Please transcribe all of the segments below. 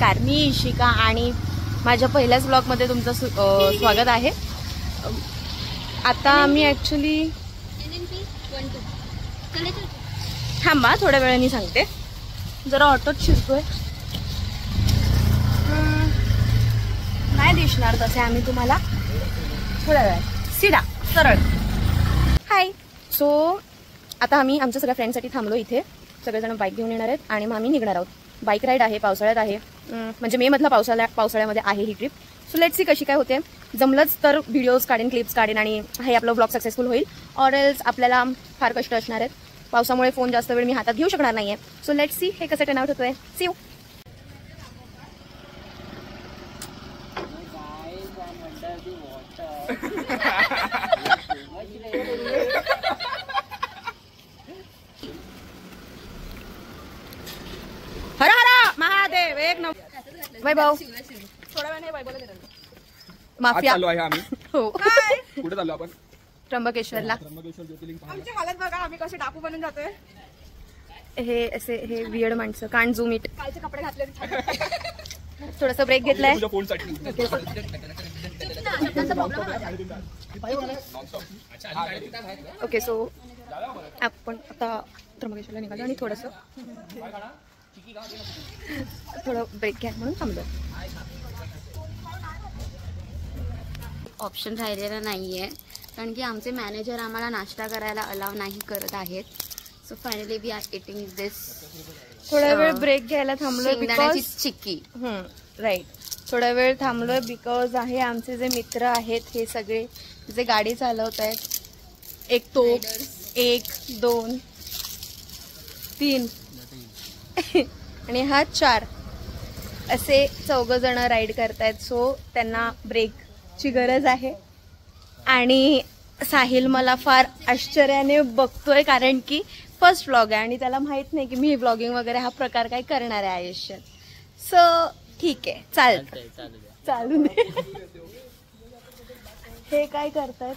नमस्कार, मी इशिका आणि माझ्या पहिल्याच ब्लॉगमध्ये तुमचं स्वागत आहे। आता आम्ही ॲक्च्युली थांबा थोड्या वेळाने सांगते, जरा ऑटोत शिरतोय, नाही दिसणार तसे आम्ही तुम्हाला थोड्या वेळात, सीधा सरळ। हाय, सो आता आम्ही आमच्या सगळ्या फ्रेंडसाठी थांबलो इथे, सगळेजण बाईक घेऊन येणार आहेत आणि मग आम्ही निघणार आहोत। बाईक राईड आहे, पावसाळ्यात आहे, म्हणजे मे मधला पावसाळ्यामध्ये आहे ही ट्रिप। सो लेट्स सी कशी काय होते, जमलंच तर व्हिडिओज काढेन, क्लिप्स काढेन आणि हे आपलं ब्लॉग सक्सेसफुल होईल, ऑर एल्स आपल्याला फार कष्ट असणार आहेत, पावसामुळे फोन जास्त वेळ मी हातात घेऊ शकणार नाहीये। सो लेट्स सी हे कसं टर्न आउट होतोय, सी यू। हर हर महादेव, एक नंबर। वैभव थोडा वेळ नाही, वैभवला देणार माफिया चालू आहे आम्ही। हो, कुठे चाललो आपण? त्र्यंबकेश्वरला। आमची हालत बघा, आम्ही कसे डाकू बनून जातोय। हे असे हे वियर्ड माणसं, कांट झूम इट, कालचे कपडे घातले, थोडासा ब्रेक घेतलाय। तुझ्या फोनसाठी ओके, सो आपण आता त्र्यंबकेश्वरला निघालो आणि थोडं ब्रेक घ्या म्हणून थांबलो। ऑप्शन राहिलेला नाहीये, कारण की आमचे मॅनेजर आम्हाला नाश्ता करायला अलाव नाही करत आहेत। So finally we are eating this. थोडा वेळ ब्रेक घ्यायला थांबलोय बिकॉज चिक्की, राईट, थोडा वेळ थांबलोय बिकॉज आहे आमचे जे मित्र आहेत हे सगळे जे गाडी चालवत आहेत, एक तो 1 2 3 आणि हा 4 असे 4 जण राईड करतायत। सो त्यांना ब्रेकची गरज आहे आणि साहिल मला फार आश्चर्याने बघतोय, कारण की फर्स्ट व्लॉग आहे आणि त्याला माहित नाही की मी व्लॉगिंग वगैरे हा प्रकार काय करणार आहे आयुष्यात। सो ठीक आहे, चालू दे। हे काय करतायत,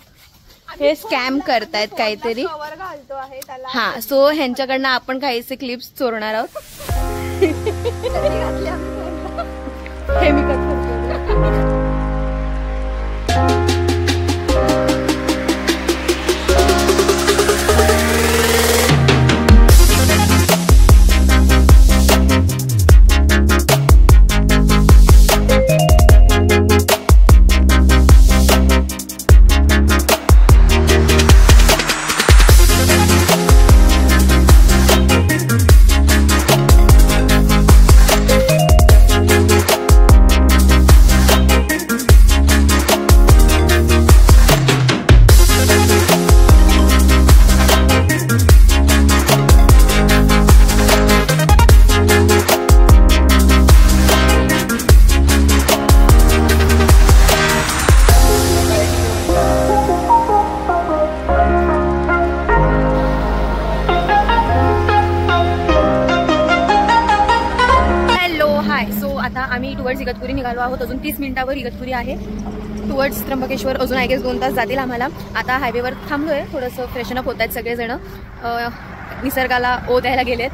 हे स्कॅम करतायत काहीतरी, कवर घालतो आहे त्याला। हा, सो ह्यांच्याकडनं आपण काहीसे क्लिप्स चोरणार आहोत। हे मी कट करतो। आम्ही टुवर्ड्स इगतपुरी निघालो आहोत, अजून 30 मिनिटावर इगतपुरी आहे। टुवर्ड्स त्र्यंबकेश्वर अजून आय गेस 2 तास जातील आम्हाला। आता हायवेवर थांबलोय, थोडंसं फ्रेशन अप होत आहेत सगळेजण, निसर्गाला ओ द्यायला गेलेत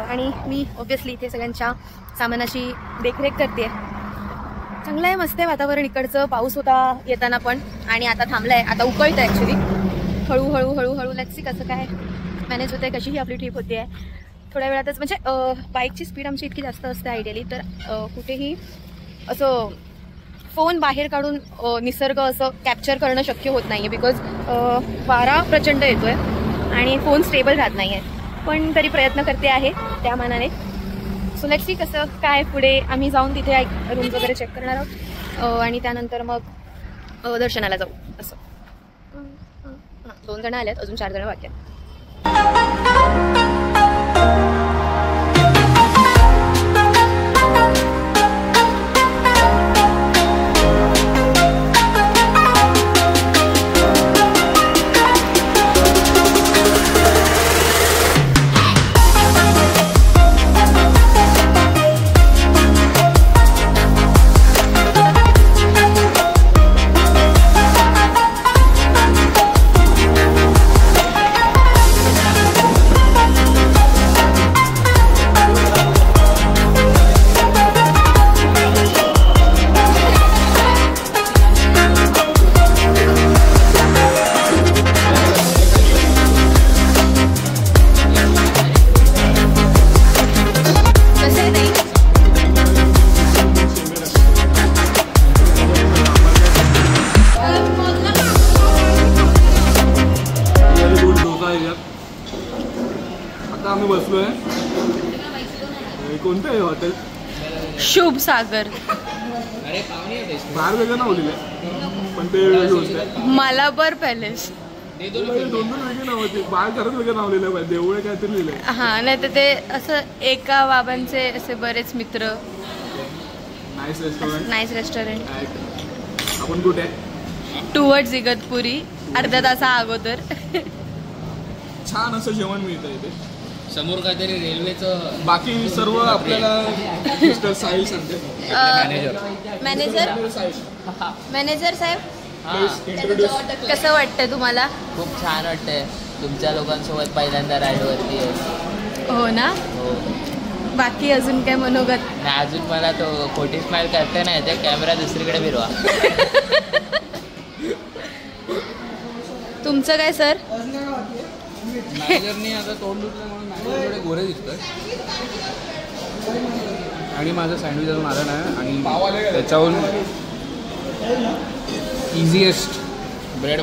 आणि मी ऑब्व्हियसली इथे सगळ्यांच्या सामानाची देखरेख करते। चांगलं आहे, मस्त आहे वातावरण इकडचं, पाऊस होता येताना पण आणि आता थांबलाय, आता उकळतं ॲक्च्युली, हळूहळू लेट्स सी कसं काय मॅनेज होतंय, कशी ही आपली ट्रिप होते आहे। थोड्या वेळातच, म्हणजे बाईकची स्पीड आमची इतकी जास्त असते आयडियली, तर कुठेही असं फोन बाहेर काढून निसर्ग असं कॅप्चर करणं शक्य होत नाही आहे, बिकॉज वारा प्रचंड येतोय आणि फोन स्टेबल राहत नाही आहे, पण तरी प्रयत्न करते आहे त्या मानाने। सो लेट्स सी कसं काय पुढे, आम्ही जाऊन तिथे रूम्स वगैरे चेक करणार आहोत आणि त्यानंतर मग दर्शनाला जाऊ। असं 2 जण आलेत, अजून 4 जण बाकी आहेत। शुभ सागर. बाहेर वेगळं नावलेलं आहे पण ते वेगळी गोष्ट आहे. मलाबार पॅलेस. दोन वेगळी नाव होती. बाहेर खरंच वेगळं नाव लिहिलं पाहिजे. देऊळ काहीतरी लिहिलंय. हा नाही तर ते असं एका बाबांचे असे बरेच मित्र. Nice restaurant. Nice restaurant. आपण कुठे आहे? टुवर्ड्स इगतपुरी. अर्ध्या तासा अगोदर. छान असं जेवण मिळतं इथे. समोर काहीतरी रेल्वेचं. बाकी सर्व आपल्याला मिस्टर साहिल सांगते. मॅनेजर साहेब कसं वाटतंय तुम्हाला? खूप छान वाटतंय. तुमच्या लोकांसोबत पहिल्यांदा राईडवरती आहे. हो ना. हो. बाकी अजून काय मनोगत? नाही अजून मला तो खोटी स्माईल करते नाही ते. कॅमेरा दुसरीकडे फिरवा. तुमचं काय सर? मॅनेजरनी आता तोंड धुतलं म्हणून मॅनेजरकडे गोरे दिसतोय. आणि माझं सँडविच अजून आलं नाही आणि त्याच्याहून इझिएस्ट ब्रेड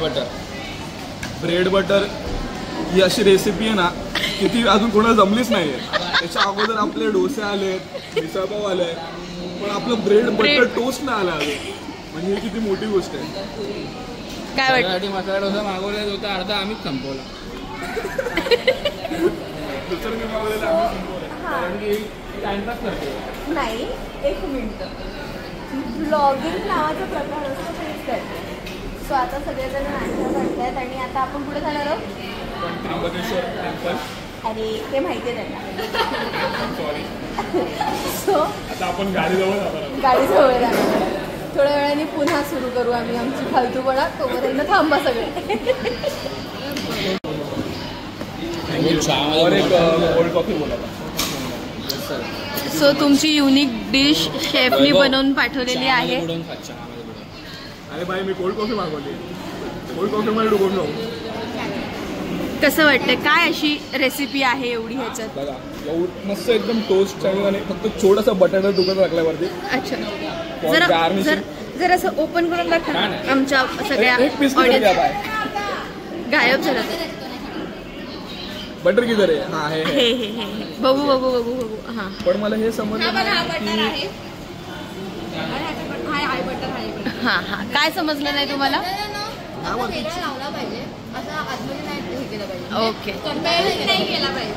बटर ही अशी रेसिपी आहे ना की ती अजून कोणाला जमलीच नाही आहे. त्याच्या अगोदर आपले डोसे आले, मिसळपाव आले, पण आपलं ब्रेड बटर टोस्ट नाही आला अजून. म्हणजे ही किती मोठी गोष्ट आहे. काय वाटतं? त्यासाठी मसाला डोसा मागवलेला होता, अर्धा आम्हीच संपवला. दुसरं मी मागवलेलं आम्ही संपवलं. कारण की टाइमपास करते. नाही एक मिनिट. ब्लॉगिंग नावाचा प्रकार असतो तेच करते. सो आता सगळेजण नाश्ता करतायत आणि आता आपण पुढे जाणार आहोत. त्र्यंबकेश्वर टेम्पल. अरे ते माहिती आहे त्यांना. सॉरी. सो आता आपण गाडीजवळ जाणार. गाडीजवळ जाणार. थोड्या वेळाने पुन्हा सुरू करू आम्ही आमची फालतूपणा. तोपर्यंत थांबा सगळे. और एक कोल्ड कॉफी बोला. सो तुमची युनिक डिश शेफनी बनवून पाठवलेली आहे. अरे भाई मी कोल्ड कॉफी मागवली. कोल्ड कॉफी मध्ये डुबून जाऊ. कसं वाटतंय? काय अशी रेसिपी आहे एवढी ह्याच्यात? बघा एवढं मस्त एकदम टोस्ट आणि फक्त छोटासा बटाटा तुकडा टाकल्यावरती. अच्छा जर असं ओपन करून दाखवा आमच्या सगळ्या ऑडियन्स. गायब झालं. बटर किधर आहे? हा हे हे हे हे बघू बघू बघू बघू. हा पण मला हे समजलं की हा हा काय समजलं नाही तुम्हाला? ओके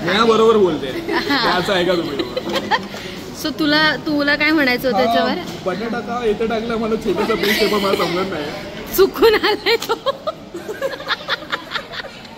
मी बरोबर बोलते. त्याचं ऐका तुम्ही. सो तुला काय म्हणायचं होतं त्याच्यावर? बटाटा का इथे टाकलं मला छोटासा पीस पण मला समजत नाही. चुकून आलाय तो.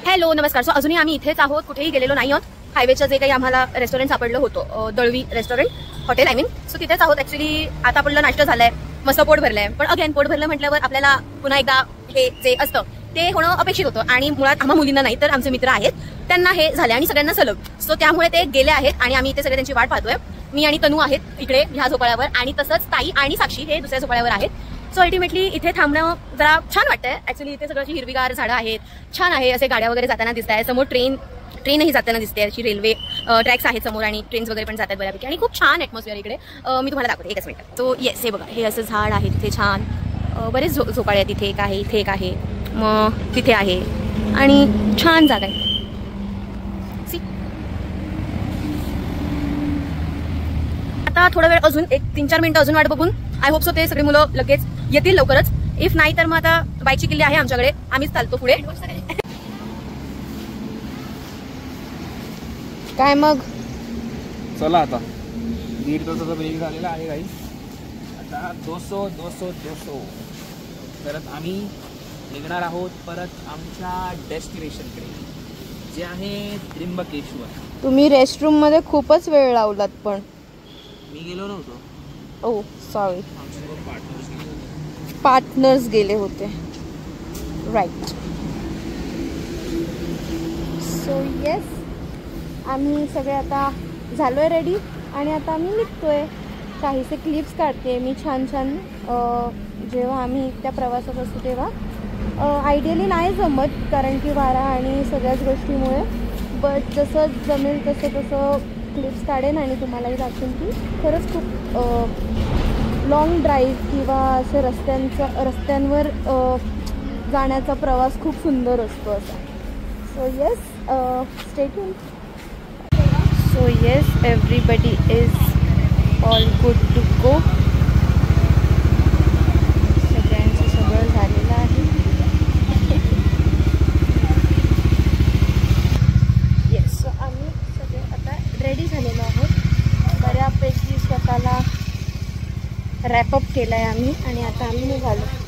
हॅलो नमस्कार. सो अजूनही आम्ही इथेच आहोत. कुठेही गेलेलो नाही आहोत. हायवेचं जे काही आम्हाला रेस्टॉरंट सापडलं होतं Dalvi restaurant hotel I mean. So तिथेच आहोत. ऍक्च्युली आता आपल्याला नाश्ता झालाय, मस्त पोट भरलंय. पण अगेन पोट भरलं म्हटल्यावर आपल्याला पुन्हा एकदा हे जे असतं ते होणं अपेक्षित होतं. आणि मुळात आम्हा मुलींना नाही तर आमचे मित्र आहेत त्यांना हे झाले आणि सगळ्यांना सलग. सो त्यामुळे ते गेले आहेत आणि आम्ही इथे सगळे त्यांची वाट पाहतोय. मी आणि तनू आहेत इकडे ह्या झोपाळ्यावर आणि तसंच ताई आणि साक्षी हे दुसऱ्या झोपाळ्यावर आहेत. सो अल्टिमेटली इथे थांबणं जरा छान वाटतंय. ऍक्च्युली इथे सगळं हिरवीगार झाडं आहेत, छान आहे. असे गाड्या वगैरे जाताना दिसत आहे. समोर ट्रेनही जाताना दिसते. अशी रेल्वे ट्रॅक्स आहेत समोर आणि ट्रेन्स वगैरे पण जातात बऱ्यापैकी आणि खूप छान ॲटमॉस्फिअर इकडे. मी तुम्हाला दाखवते एकच मिनिट. तो येस हे बघा हे असं झाड आहे तिथे छान. बरेच झोपाळे आहेत. तिथे एक आहे, इथे एक आहे, मग तिथे आहे आणि छान जागा आहे. आता थोडा वेळ अजून 1-3-4 मिनिटं अजून वाट बघून आय होप सो ते सगळे मुलं लगेच येतील लवकरच. इफ नाही तर मग आता बाईकची किल्ली आहे आमच्याकडे, आम्हीच चालतो पुढे. काय मग चला आता 1.5 तासाचा ब्रेक झालेला आहे काही. आता 200 परत आम्ही निघणार आहोत परत आमच्या डेस्टिनेशनकडे जे आहे त्र्यंबकेश्वर. तुम्ही रेस्टरूम मध्ये खूपच वेळ लावलात पण. मी गेलो नव्हतो. ओ सॉरी. पार्टनर्स गेले होते. राईट. सो येस आम्ही सगळे आता झालोय रेडी आणि आता आम्ही निघतोय. काहीसे क्लिप्स काढते मी छान छान. जेव्हा आम्ही त्या प्रवासात असतो तेव्हा आयडियली नाही जमत कारण की वारा आणि सगळ्याच गोष्टीमुळे. बट जसं जमेल तसं क्लिप्स काढेन आणि तुम्हालाही दाखवेन की खरंच खूप लॉंग ड्राईव्ह किंवा असं रस्त्यांवर जाण्याचा प्रवास खूप सुंदर असतो असा. So yes stay tuned. So yes everybody is all good to go. सगळ्यांचं सगळं झालेलं आहे. येस, आम्ही सगळे आता रेडी झालेलो आहोत. बऱ्यापैकी स्वतःला रॅपअप केलं आहे आम्ही आणि आता आम्ही निघालो.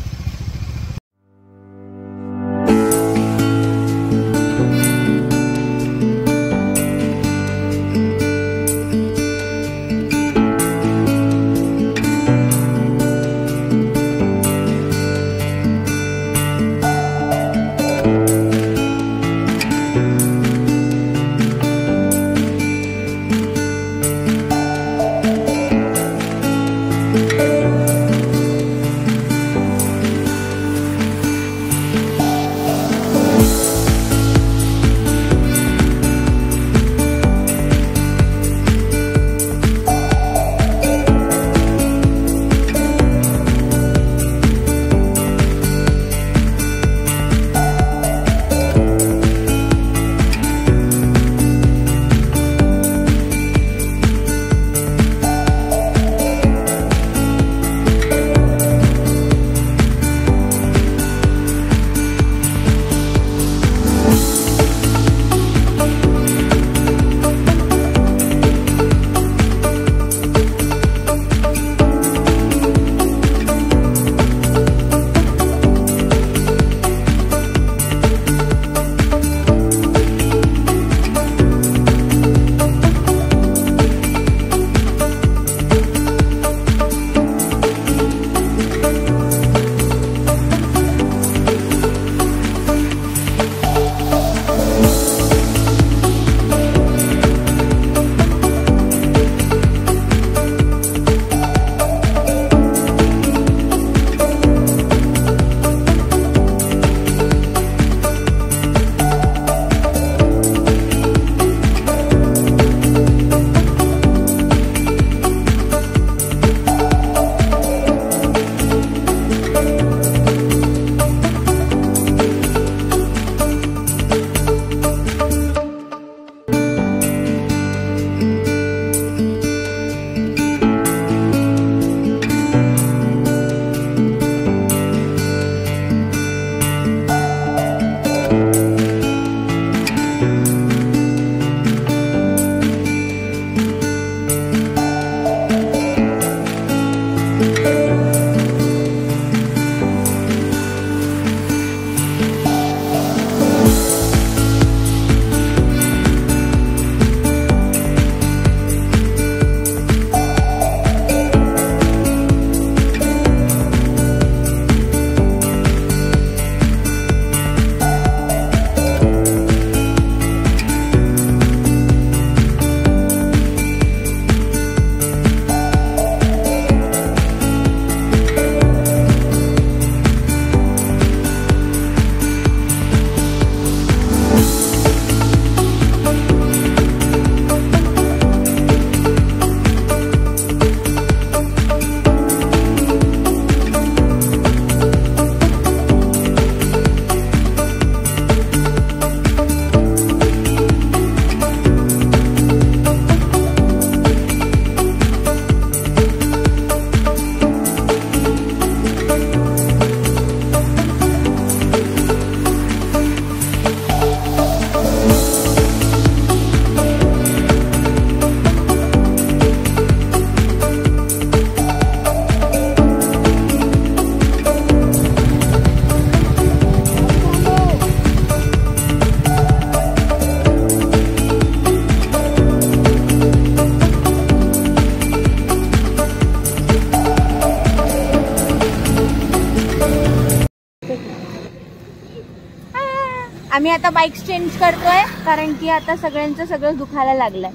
आम्ही आता बाईक चेंज करतोय कारण की आता सगळ्यांचं सगळं दुखायला लागलंय.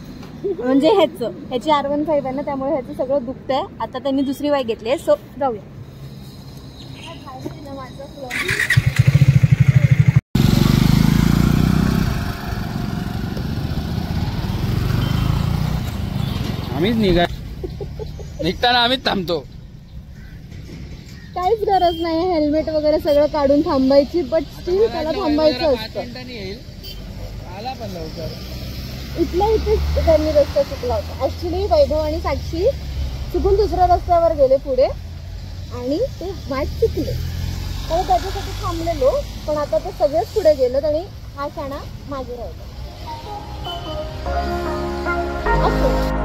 म्हणजे ह्याची R15 आहे ना, त्यामुळे ह्याचं सगळं दुखतंय. आता त्यांनी दुसरी बाईक घेतली आहे, सो जाऊया. आम्हीच निघताना आम्हीच थांबतो. काहीच गरज नाही हेल्मेट वगैरे सगळं काढून थांबायची, बट स्टील त्याला थांबायचं असतं. आला पण लवकर इथल्या इथेच त्यांनी रस्ता चुकला होता. ऍक्च्युली वैभव आणि साक्षी चुकून दुसऱ्या रस्त्यावर गेले पुढे आणि ते वाट चुकले. तर त्याच्यासाठी थांबलेलो, पण आता ते सगळेच पुढे गेलेत आणि हा शाणा मागे राहिला. असं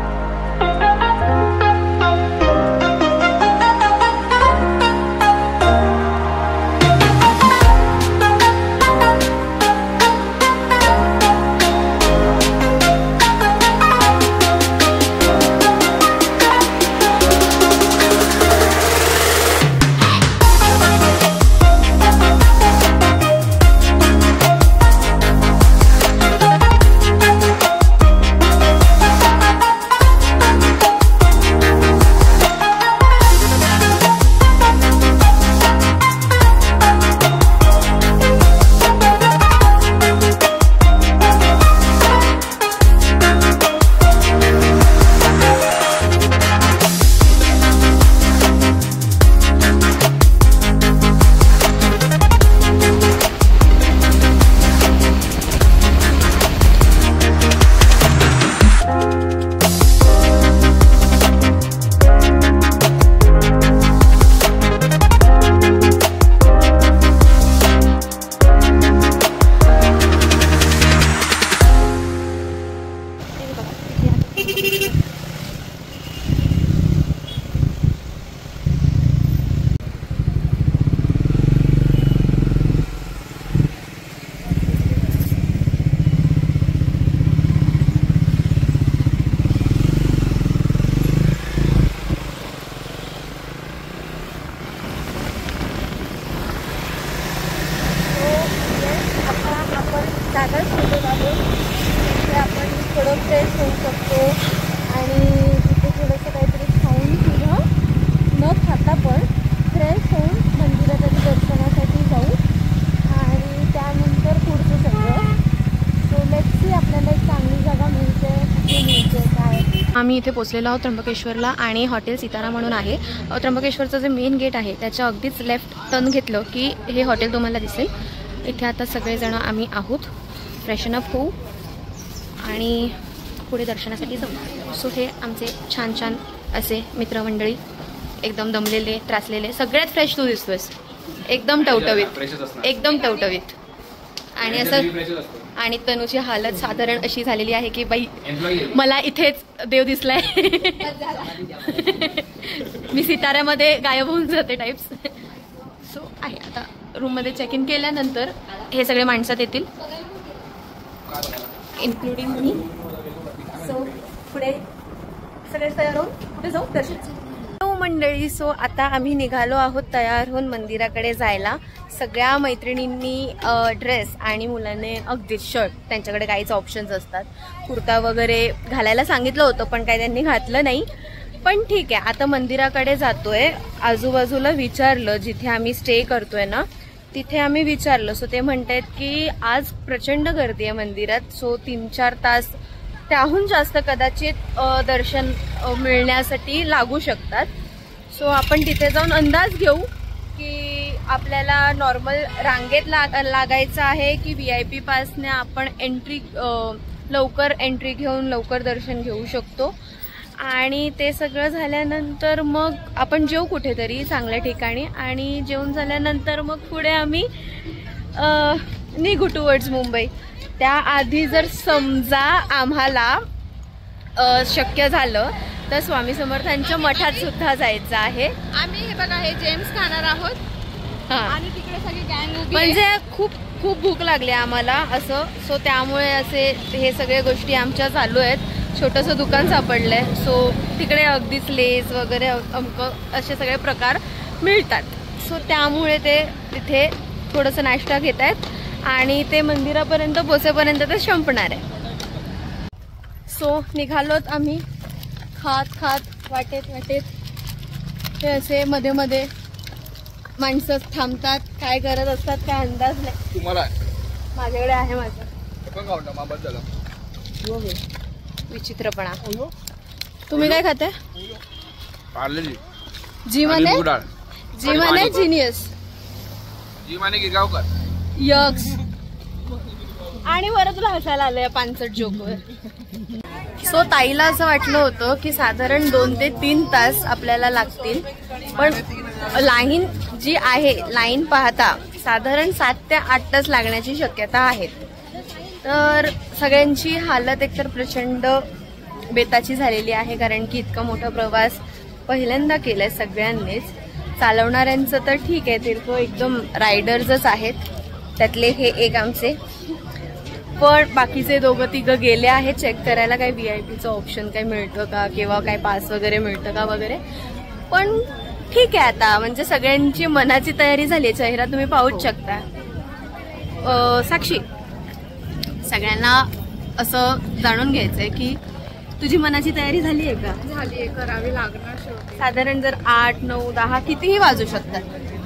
जागा शोधत आहोत तिथे आपण थोडं फ्रेश होऊ शकतो आणि तिथे थोडंसं काहीतरी खाऊन सुद्धा न खाता पण फ्रेश होऊन मंदिरासाठी दर्शनासाठी जाऊ आणि त्यानंतर पुढचं सगळं. सो लेट्स सी आपल्याला एक चांगली जागा मिळते काय. आम्ही इथे पोचलेलो आहोत त्र्यंबकेश्वरला आणि हॉटेल सितारा म्हणून आहे. त्र्यंबकेश्वरचं जे मेन गेट आहे त्याच्या अगदीच लेफ्ट टर्न घेतलं की हे हॉटेल तुम्हाला दिसेल. इथे आता सगळेजण आम्ही आहोत, फ्रेशन अप होऊ आणि पुढे दर्शनासाठी जाऊ. सो हे आमचे छान छान असे मित्रमंडळी, एकदम दमलेले त्रासलेले, सगळ्यात फ्रेश तू दिसतोयस, एकदम टवटवीत, एकदम टवटवीत. आणि असं आणि तनूची हालत साधारण अशी झालेली आहे की बाई मला इथेच देव दिसलाय, मी सिताऱ्यामध्ये गायब होऊन जाते टाइप्स. सो आहे आता रूममध्ये चेक इन केल्यानंतर हे सगळे माणसात येतील इन्क्लुडिंग मी. सो पुढे सगळे तयार होऊन कुठे जाऊ दर्शन मंडळी. सो आता आम्ही निघालो आहोत तयार होऊन मंदिराकडे जायला. सगळ्या मैत्रिणींनी ड्रेस आणि मुलांनी अगदीच शर्ट, त्यांच्याकडे काहीच ऑप्शन्स असतात. कुर्ता वगैरे घालायला सांगितलं होतं पण काही त्यांनी घातलं नाही. पण ठीक आहे, आता मंदिराकडे जातोय. आजूबाजूला विचारलं, जिथे आम्ही स्टे करतोय ना तिथे आम्ही विचारलं. सो ते म्हणतायत की आज प्रचंड गर्दी आहे मंदिरात. सो 3-4 तास त्याहून जास्त कदाचित दर्शन मिळण्यासाठी लागू शकतात. सो आपण तिथे जाऊन अंदाज घेऊ की आपल्याला नॉर्मल रांगेत लागायचं आहे की VIP पासने आपण लवकर एंट्री घेऊन लवकर दर्शन घेऊ शकतो. आणि ते सगळं झाल्यानंतर मग आपण जेवू कुठेतरी चांगल्या ठिकाणी आणि जेवून झाल्यानंतर मग पुढे आम्ही निघू टुवर्ड्स मुंबई. त्याआधी जर समजा आम्हाला शक्य झालं तर स्वामी समर्थांच्या मठात सुद्धा जायचं आहे. आम्ही हे बघा हे जेम्स खाणार आहोत आणि तिकडे सगळी गँग उभी म्हणजे खूप भूक लागली आम्हाला असं. सो त्यामुळे असे हे सगळ्या गोष्टी आमच्या चालू आहेत. छोटंसं दुकान सापडलंय. सो तिकडे अगदीच लेस वगैरे असे सगळे प्रकार मिळतात. सो त्यामुळे ते तिथे थोडंसं नाश्ता घेत आहेत आणि ते मंदिरापर्यंत पोचेपर्यंत ते संपणार आहे. सो निघालोत आम्ही खात वाटेत हे असे मध्ये मध्ये माणसं थांबतात, काय करत असतात काय अंदाज नाही. तुम्हाला माझ्याकडे आहे माझं विचित्रपणा. तुम्ही काय खाताय? जी माने जीनियस, जी माने गिरगावकर, यक्स आणि बरं तुला हसायला आलंय पानसट जोकवर. सो ताईला असं वाटलं होतं की साधारण 2 ते 3 तास आपल्याला लागतील, पण लाईन जी आहे लाईन पाहता साधारण 7 ते 8 तास लागण्याची शक्यता आहे. तर सगळ्यांची हालत एकतर प्रचंड बेताची झालेली आहे, कारण की इतका मोठा प्रवास पहिल्यांदा केलाय सगळ्यांनीच. चालवणाऱ्यांचं तर ठीक आहे, ते तो एकदम रायडर्सच आहेत, त्यातले हे एक आमचे. पण बाकीचे 2-3 गेले आहेत चेक करायला काही VIPचं ऑप्शन काही मिळतं का किंवा काय पास वगैरे मिळतं का वगैरे. पण ठीक आहे, आता म्हणजे सगळ्यांची मनाची तयारी झाली आहे, चेहरा तुम्ही पाहूच शकता. साक्षी, सगळ्यांना असं जाणून घ्यायचंय की तुझी मनाची तयारी झाली आहे का? झाली, करावी लागणार शेवटी. साधारण जर 8, 9, 10 कितीही वाजू शकतात.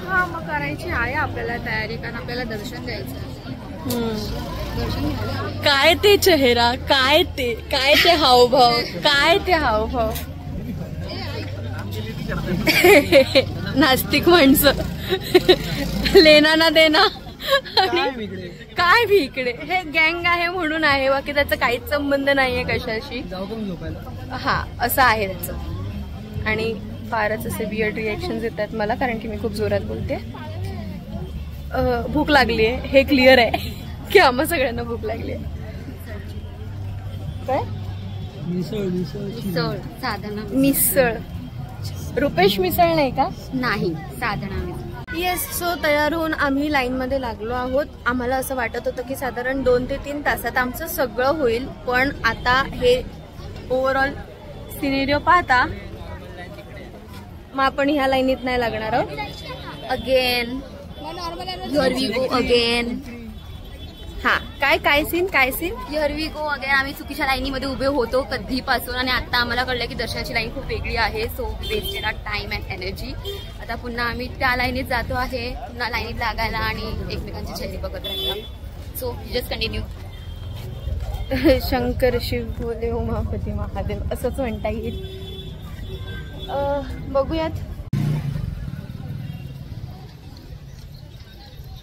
हा, मग करायची आहे आपल्याला तयारी, कारण आपल्याला दर्शन द्यायचं आहे. दर्शन घ्यायला. काय ते चेहरा, काय ते हावभाव, काय ते हावभाव. नास्तिक माणसं, लेना ना देना. काय भी इकडे हे गँग आहे म्हणून आहे, बाकी त्याचा काहीच संबंध नाहीये कशाशी. हा, असं आहे त्याचं. आणि फारच असे वियर्ड रिएक्शन्स येतात मला, कारण की मी खूप जोरात बोलते. भूक लागली आहे हे क्लिअर आहे की आम्हा सगळ्यांना भूक लागली आहे. काय मिसळ, साधना मिसळ, रुपेश मिसळ नाही का? नाही, साधना मिसळ. येस. सो तयार होऊन आम्ही लाईनमध्ये लागलो आहोत. आम्हाला असं वाटत होतं की साधारण 2 ते 3 तासात आमचं सगळं होईल, पण आता हे ओव्हरऑल सिनेरिओ पाहता मग आपण ह्या लाईनीत नाही लागणार आहोत. Again here we go again. हा, काय scene here we go again. आम्ही चुकीच्या लाईनीमध्ये उभे होतो कधीपासून, आणि आता आम्हाला कळलं की दर्शनाची लाईन खूप वेगळी आहे. So wasted our time and energy. आता पुन्हा आम्ही त्या लाईनीत जातो आहे, पुन्हा लाईनीत लागायला आणि एकमेकांची चेहरे बघत राहायला. So just continue. Shankar Shiv Bhole Umapati Mahadev असंच म्हणता येईल. बघूयात.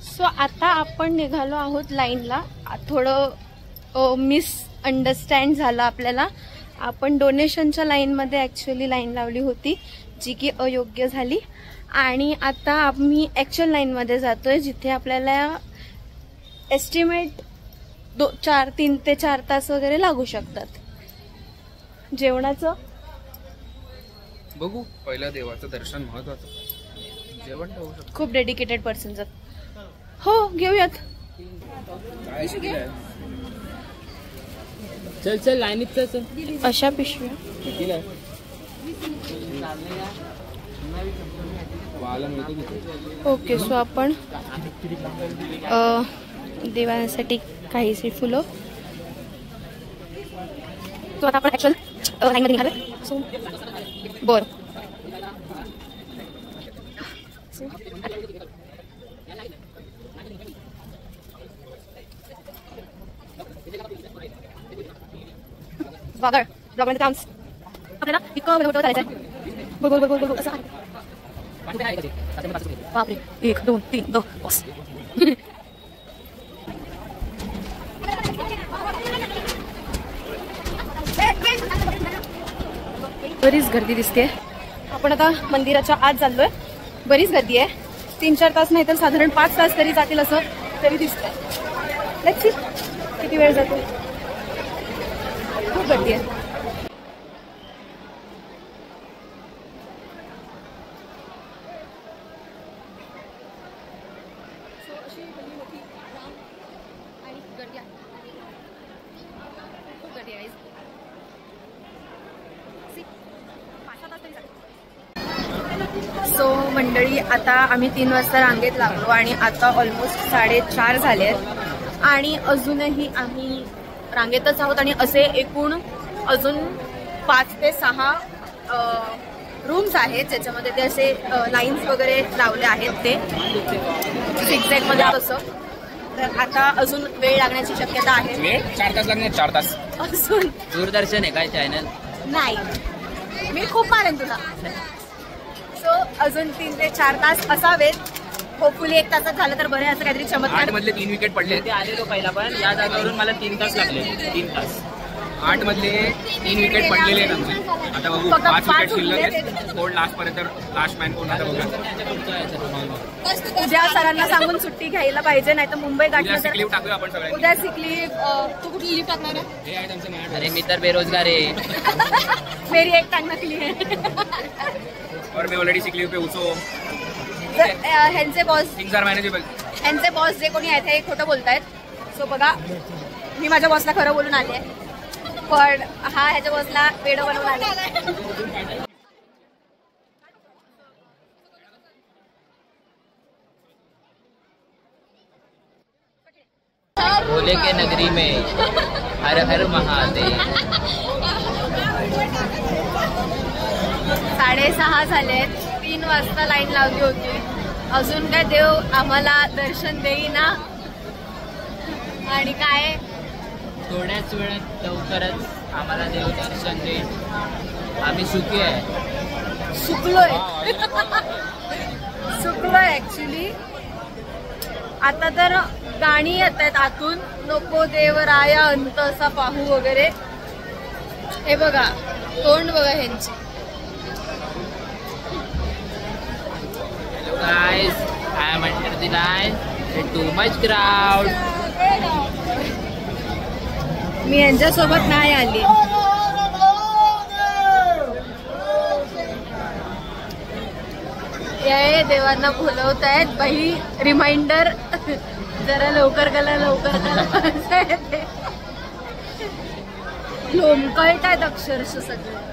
सो आता आपण निघालो आहोत लाईनला. थोडं मिसअंडरस्टँड झालं आपल्याला. आपण डोनेशनच्या लाईनमध्ये ॲक्च्युअली लाईन लावली होती, जी की अयोग्य झाली. आणि आता आम्ही ॲक्च्युअल लाईनमध्ये जातोय, जिथे आपल्याला एस्टिमेट 3 ते 4 तास वगैरे लागू शकतात. जेवणाचं बघू, पहिलं देवाचं दर्शन महत्वाचं, जेवण ठेवू शकतो. खूप डेडिकेटेड पर्सनचं. हो, घेऊयात. चल लाईनीत चल. अशा पिशव्या ओके. सो आपण देवासाठी काहीशी फुलं. सो आता आपण ऍक्च्युअल लाईनमध्ये निघालो. सो बरं, वागळ ब्लॉगमध्ये चान्स आपल्याला इतकं मोठं करायचं आहे. गोल असं. बापरे, 1 2 3 2 बस. बरीच गर्दी दिसते. आपण आता मंदिराच्या आत चाललोय. बरीच गर्दी आहे. 3-4 तास नाही तर साधारण 5 तास तरी जातील असं तरी दिसतंय. लेट्स सी किती वेळ जातो. खूप गर्दी आहे. सो मंडळी, आता आम्ही 3 वाजता रांगेत लागलो आणि आता ऑलमोस्ट 4:30 झाले आहेत आणि अजूनही आम्ही रांगेतच आहोत. आणि असे एकूण अजून 5 ते 6 रूम्स आहेत, ज्याच्यामध्ये ते असे लाईन्स वगैरे लावले आहेत, ते झिगझॅगमध्ये तसं. तर आता अजून वेळ लागण्याची शक्यता आहे. 4 तास लागणार. 4 तास अजून दूरदर्शन आहे काय चॅनल? नाही, मी खूप मारेन तुला. सो अजून 3 ते 4 तास असावेत. होपफुली 1 तासात झालं तर बरं, असं काहीतरी चमत्कार. 8 मधले 3 विकेट पडले ते आले तो पहिला, पण या जागेवरून मला 3 तास लागले. 3 तास 8 मधले 3 विकेट पडलेले आहेत आमचे. आता बघू 5 विकेट शिल्लक आहेत. कोण लास्ट पर्यंत लास्ट मॅन कोण आता बघू. उद्या सरांना सांगून सुट्टी घ्यायला पाहिजे, नाही तर मुंबई गाठलं तर लिव्ह टाकूया आपण सगळ्यांनी. उद्या सिक लीव. तू कुठली लिव्ह टाकणार आहे? अरे मी तर बेरोजगार आहे. मेरी एक टाइम नकली है. और मैं ऑलरेडी सिक लीव पे उसो. ह्यांचे बॉस थिंग्स आर मॅनेजेबल. ह्यांचे बॉस जे कोणी आहेत हे खोटं बोलतायत. सो बघा, मी माझ्या बॉसला खरं बोलून आले, पण हा ह्याच्या बॉसला वेडं बनवून आले. भोले के नगरी में हर हर महादेव. 6:30 झालेत. 3 वाजता लाईन लावली होती, अजून काय देव आम्हाला दर्शन देईना. आणि काय थोड्याच वेळात लवकरच आम्हाला देव दर्शन देईल. आम्ही सुखी आहे. सुकलोय ऍक्च्युली. आता तर गाणी येत आहेत आतून, नको देवराया अंत असा पाहू वगैरे. हे बघा तोंड बघा ह्यांची. Hello guys, I am under the line. There's too much crowd. मी यांच्यासोबत नाही आली. या देवांना बोलवतायत बाई. रिमाइंडर जरा लवकर करा, लवकर करा. लोंबकळतायत अक्षरशः सगळे.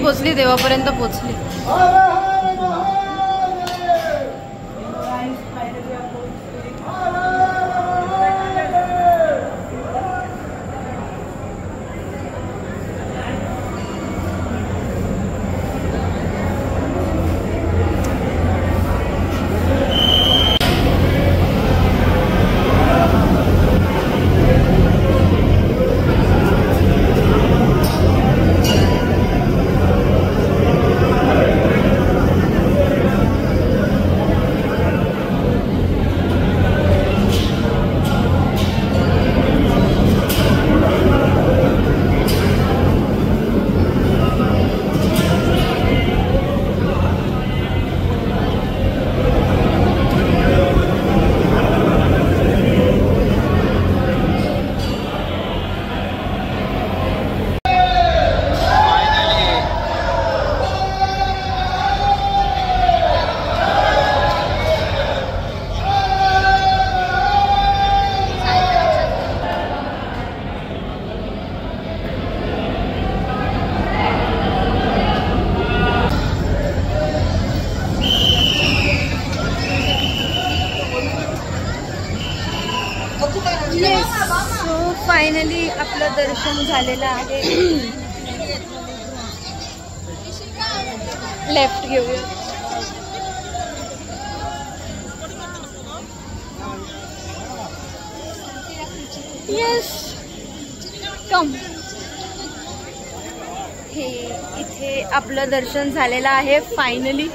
पोचली, देवापर्यंत पोचली. सो फायनली आपलं दर्शन झालेलं आहे. लेफ्ट घेऊया. Yes come. हे इथे आपलं दर्शन झालेलं आहे फायनली.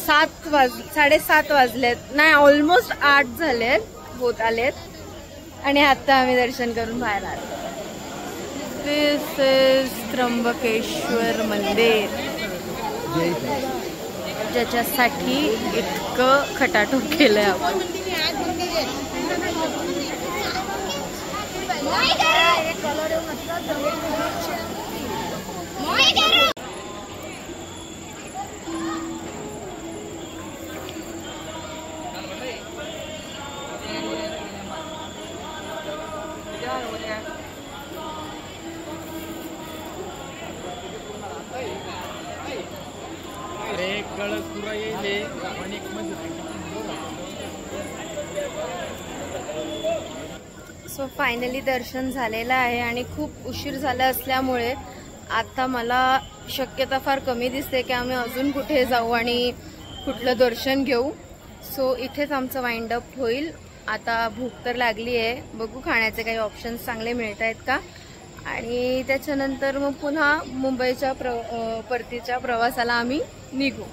7:30 वाजलेत, नाही ऑलमोस्ट 8 झालेत, होत आलेत. आणि आता आम्ही दर्शन करून बाहेर आलो. दिस इज त्र्यंबकेश्वर मंदिर, ज्याच्यासाठी इतकं खटाटोप केलंय आपण. सो फायनली दर्शन झालेलं आहे आणि खूप उशीर झाला असल्यामुळे आता मला शक्यता फार कमी दिसते की आम्ही अजून कुठे जाऊ आणि कुठलं दर्शन घेऊ. सो इथेच आमचं वाइंड अप होईल. आता भूक तर लागली आहे, बघू खाण्याचे काही ऑप्शन्स चांगले मिळत आहेत का आणि त्याच्यानंतर मग पुन्हा मुंबईच्या परतीच्या प्रवासाला आम्ही निघू.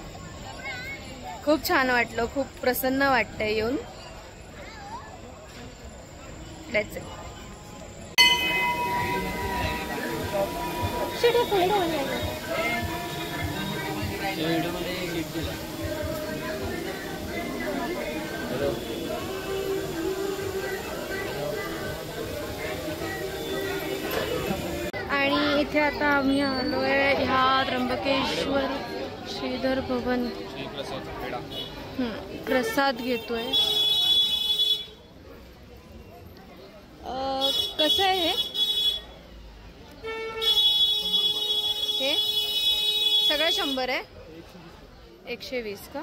खूप छान वाटलं, खूप प्रसन्न वाटतंय येऊन. That's it. आणि इथे आता आम्ही आलोय ह्या त्र्यंबकेश्वर श्रीधर भवन प्रसाद घेतोय. कसं आहे हे सगळं 100 आहे. 120 का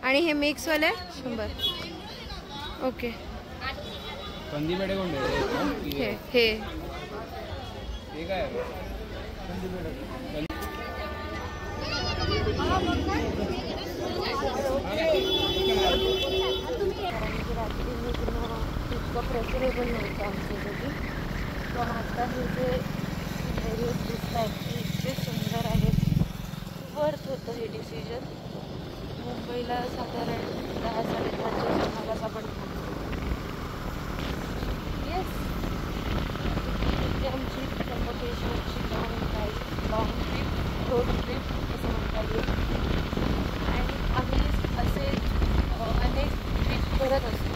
आणि हे मिक्सवाले 100. ओके कंदी पेढे कोणते हे काय प्रेफरेबल नव्हतं आमच्यासाठी. पण आता हे जे एरियाज दिसत आहेत ते इतके सुंदर आहेत. वर्थ होतं हे डिसिजन. मुंबईला साधारण 10-10:30च्या सुमारास आपण येस इथे आमची त्र्यंबकेश्वरची लॉंग ट्रिप रोड ट्रिप असं म्हणता येईल. आणि आम्ही असे अनेक ट्रिप करत असतो.